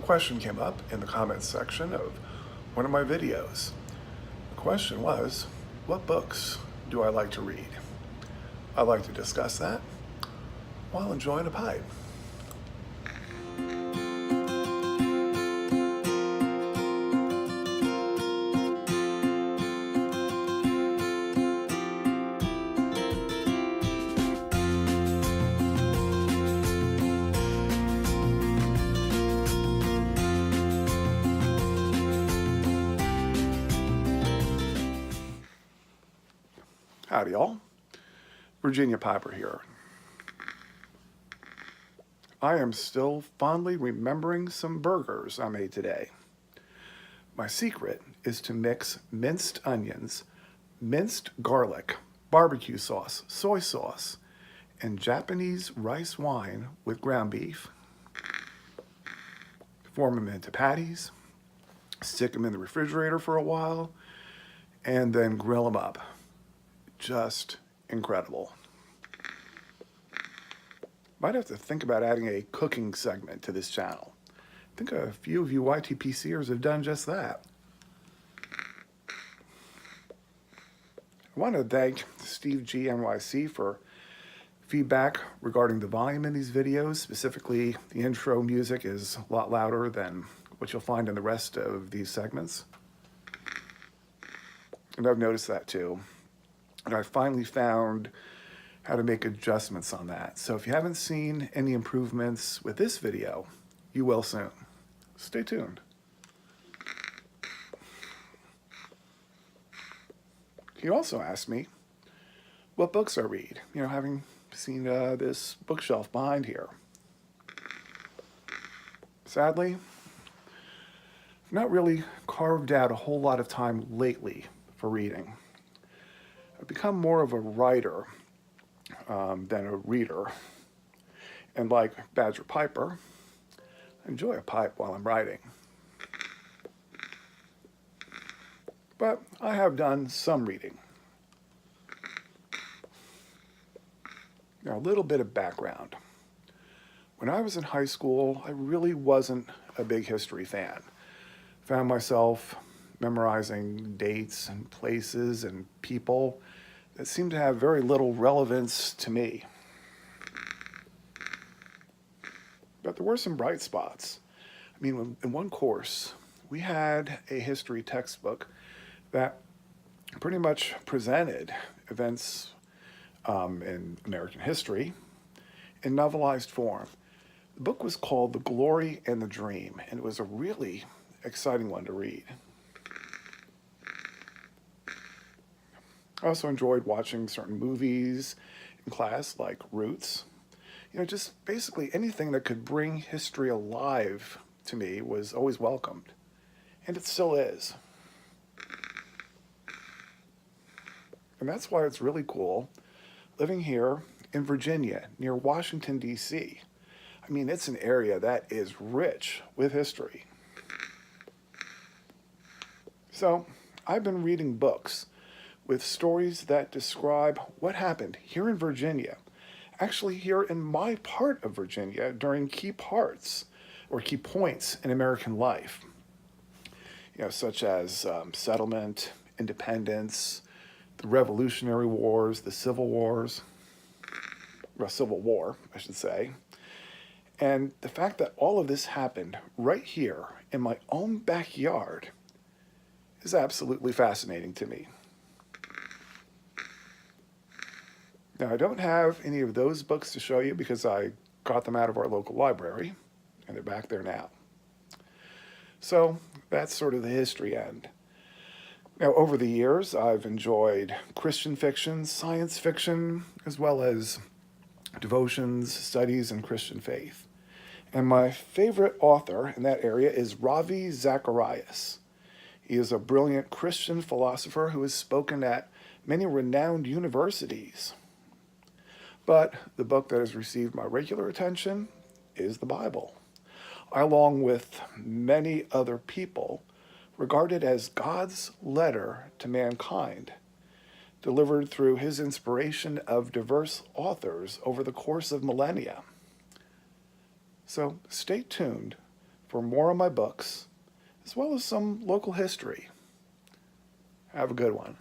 question came up in the comments section of one of my videos. The question was, what books do I like to read? I like to discuss that while enjoying a pipe. Howdy, y'all. Virginia Piper here. I am still fondly remembering some burgers I made today. My secret is to mix minced onions, minced garlic, barbecue sauce, soy sauce, and Japanese rice wine with ground beef. Form them into patties, stick them in the refrigerator for a while, and then grill them up. Just incredible. Might have to think about adding a cooking segment to this channel. I think a few of you YTPCers have done just that. I want to thank Steve G NYC for feedback regarding the volume in these videos. Specifically, the intro music is a lot louder than what you'll find in the rest of these segments. And I've noticed that too. And I finally found how to make adjustments on that. So if you haven't seen any improvements with this video, you will soon. Stay tuned. He also asked me what books I read, having seen this bookshelf behind here. Sadly, I've not really carved out a whole lot of time lately for reading. I've become more of a writer than a reader. And like Badger Piper, I enjoy a pipe while I'm writing. But I have done some reading. Now, a little bit of background. When I was in high school, I really wasn't a big history fan. Found myself memorizing dates and places and people that seemed to have very little relevance to me. But there were some bright spots. I mean, in one course, we had a history textbook that pretty much presented events in American history in novelized form. The book was called The Glory and the Dream, and it was a really exciting one to read. I also enjoyed watching certain movies in class, like Roots. Just basically anything that could bring history alive to me was always welcomed. And it still is. And that's why it's really cool living here in Virginia, near Washington, D.C. I mean, it's an area that is rich with history. So, I've been reading books with stories that describe what happened here in Virginia, actually here in my part of Virginia during key parts or key points in American life, such as settlement, independence, the Revolutionary Wars, the Civil Wars, or Civil War, I should say. And the fact that all of this happened right here in my own backyard is absolutely fascinating to me. Now, I don't have any of those books to show you because I got them out of our local library, and they're back there now. So that's sort of the history end. Now, over the years, I've enjoyed Christian fiction, science fiction, as well as devotions, studies, and Christian faith. And my favorite author in that area is Ravi Zacharias. He is a brilliant Christian philosopher who has spoken at many renowned universities. But the book that has received my regular attention is the Bible. I, along with many other people, regard it as God's letter to mankind, delivered through his inspiration of diverse authors over the course of millennia. So stay tuned for more on my books, as well as some local history. Have a good one.